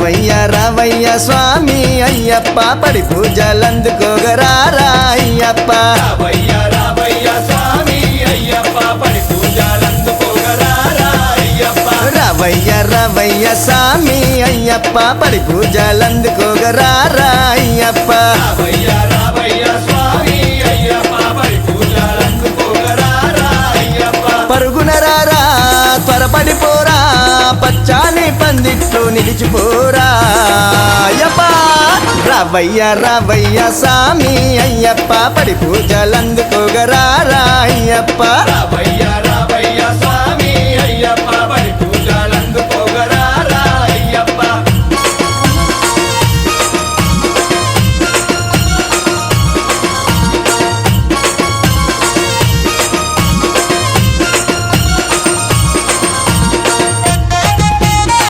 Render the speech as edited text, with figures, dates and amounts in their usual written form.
రావయ్య రావయ్య స్వామి అయ్యప్ప పడి పూజలందుకోగరారా అయ్యప్ప రావయ్య రావయ్య స్వామి అయ్యప్ప పడి పూజలందుకోగరారా అయ్యప్ప రావయ్య రావయ్య స్వామి అయ్యప్ప పడి పూజలందుకోగరారా అయ్యప్ప రావయ్య రావయ్య స్వామి అయ్యప్ప పడి పూజలందుకోగరారా అయ్యప్ప పరుగున రారా త్వరపడిపోరా పచ్చాని పందిట్లో నిలిచిపోరా అయ్యప్ప రావయ్య రావయ్య స్వామి అయ్యప్ప పడి పూజలందుకోగరారా అయ్యప్ప రావయ్య రావయ్య స్వామి అయ్యప్ప పడి